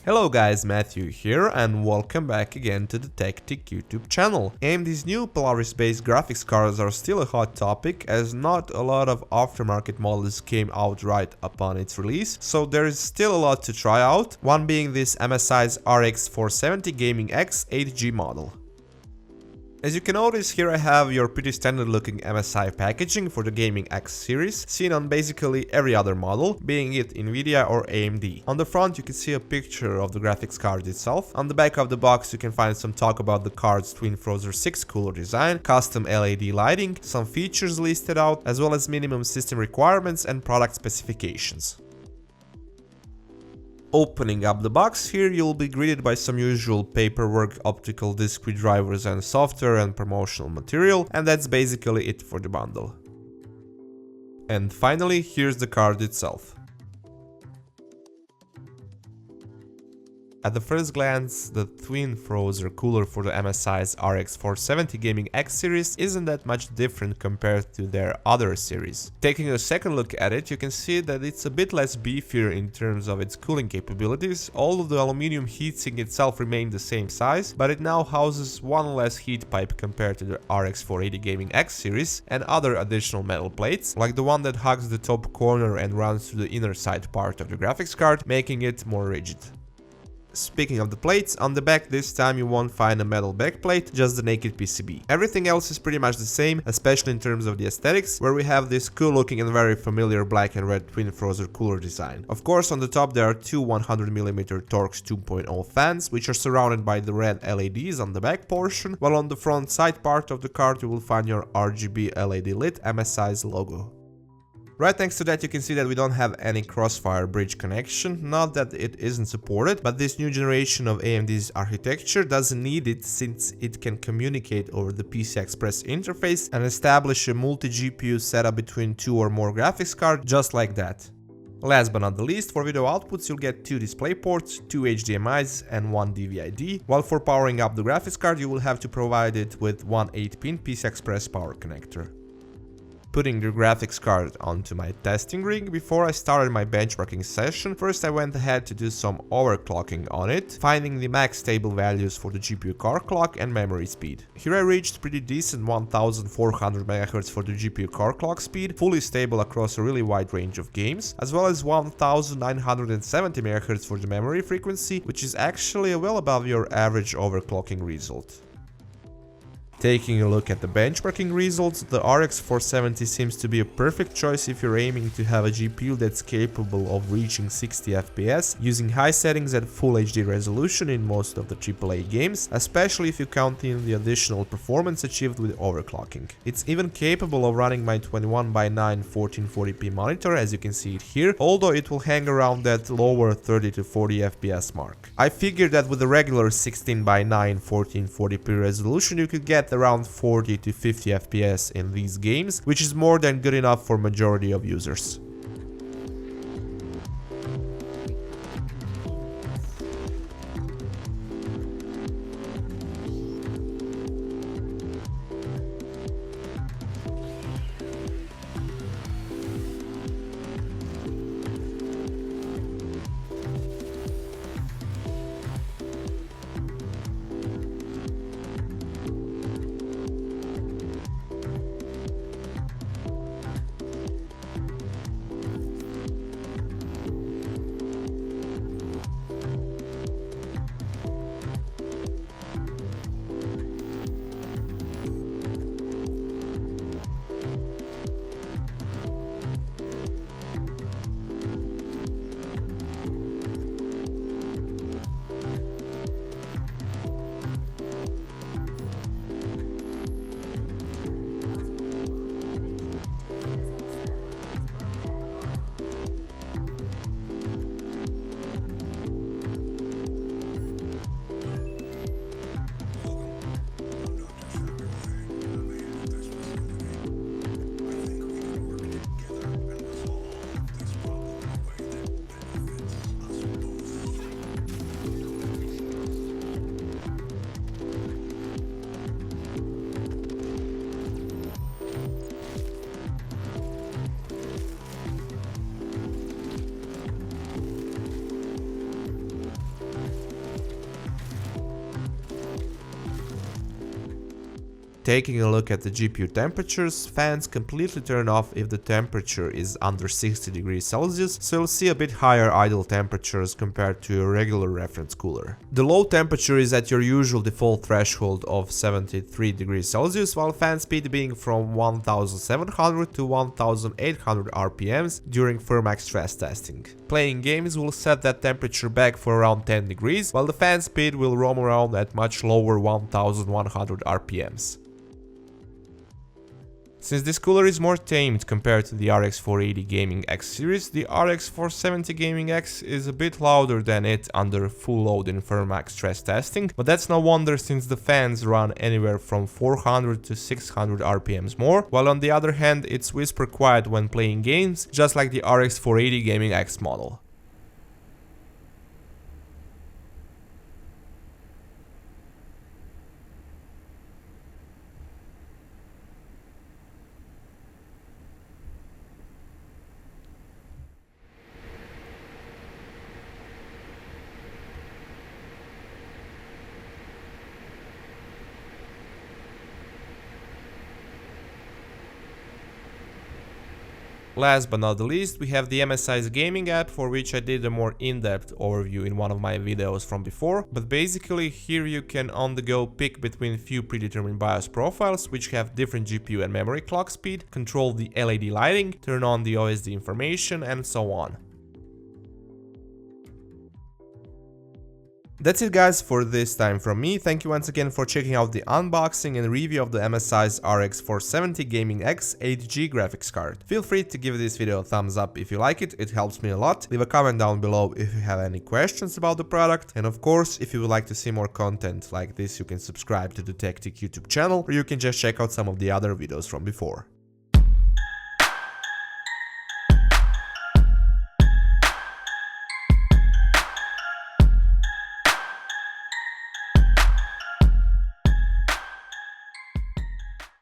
Hello guys, Matthew here and welcome back again to the TechTick YouTube channel. AMD's new Polaris-based graphics cards are still a hot topic as not a lot of aftermarket models came out right upon its release, so there is still a lot to try out, one being this MSI's RX 470 Gaming X 8G model. As you can notice, here I have your pretty standard looking MSI packaging for the Gaming X series, seen on basically every other model, being it Nvidia or AMD. On the front you can see a picture of the graphics card itself. On the back of the box you can find some talk about the card's Twin Frozer 6 cooler design, custom LED lighting, some features listed out, as well as minimum system requirements and product specifications. Opening up the box, here you'll be greeted by some usual paperwork, optical disc drivers and software and promotional material, and that's basically it for the bundle. And finally, here's the card itself. At the first glance, the Twin Frozer cooler for the MSI's RX 470 Gaming X series isn't that much different compared to their other series. Taking a second look at it, you can see that it's a bit less beefier in terms of its cooling capabilities, although the aluminum heatsink itself remained the same size, but it now houses one less heat pipe compared to the RX 480 Gaming X series and other additional metal plates, like the one that hugs the top corner and runs through the inner side part of the graphics card, making it more rigid. Speaking of the plates, on the back this time you won't find a metal backplate, just the naked PCB. Everything else is pretty much the same, especially in terms of the aesthetics, where we have this cool looking and very familiar black and red Twin Frozer cooler design. Of course, on the top there are two 100mm Torx 2.0 fans, which are surrounded by the red LEDs on the back portion, while on the front side part of the card you will find your RGB LED lit MSI's logo. Right next to that you can see that we don't have any Crossfire bridge connection, not that it isn't supported, but this new generation of AMD's architecture doesn't need it since it can communicate over the PCI Express interface and establish a multi-GPU setup between two or more graphics cards just like that. Last but not the least, for video outputs you'll get two display ports, two HDMIs and one DVI-D, while for powering up the graphics card you will have to provide it with one 8-pin PCI Express power connector. Putting the graphics card onto my testing rig, before I started my benchmarking session, first I went ahead to do some overclocking on it, finding the max stable values for the GPU core clock and memory speed. Here I reached pretty decent 1400 MHz for the GPU core clock speed, fully stable across a really wide range of games, as well as 1970 MHz for the memory frequency, which is actually well above your average overclocking result. Taking a look at the benchmarking results, the RX 470 seems to be a perfect choice if you're aiming to have a GPU that's capable of reaching 60 FPS using high settings at Full HD resolution in most of the AAA games, especially if you count in the additional performance achieved with overclocking. It's even capable of running my 21:9 1440p monitor, as you can see it here, although it will hang around that lower 30 to 40 FPS mark. I figured that with the regular 16:9 1440p resolution you could get around 40 to 50 FPS in these games, which is more than good enough for majority of users. Taking a look at the GPU temperatures, fans completely turn off if the temperature is under 60 degrees Celsius, so you'll see a bit higher idle temperatures compared to a regular reference cooler. The low temperature is at your usual default threshold of 73 degrees Celsius, while fan speed being from 1700 to 1800 RPMs during FUTUREMARK stress testing. Playing games will set that temperature back for around 10 degrees, while the fan speed will roam around at much lower 1100 RPMs. Since this cooler is more tamed compared to the RX 480 Gaming X series, the RX 470 Gaming X is a bit louder than it under full load in FUTUREMARK stress testing, but that's no wonder since the fans run anywhere from 400 to 600 RPMs more, while on the other hand it's whisper quiet when playing games, just like the RX 480 Gaming X model. Last but not the least, we have the MSI's gaming app, for which I did a more in-depth overview in one of my videos from before, but basically here you can on the go pick between few predetermined BIOS profiles which have different GPU and memory clock speed, control the LED lighting, turn on the OSD information and so on. That's it guys for this time from me. Thank you once again for checking out the unboxing and review of the MSI's RX 470 Gaming X 8GB graphics card. Feel free to give this video a thumbs up if you like it, it helps me a lot. Leave a comment down below if you have any questions about the product, and of course if you would like to see more content like this you can subscribe to the TechTick YouTube channel, or you can just check out some of the other videos from before.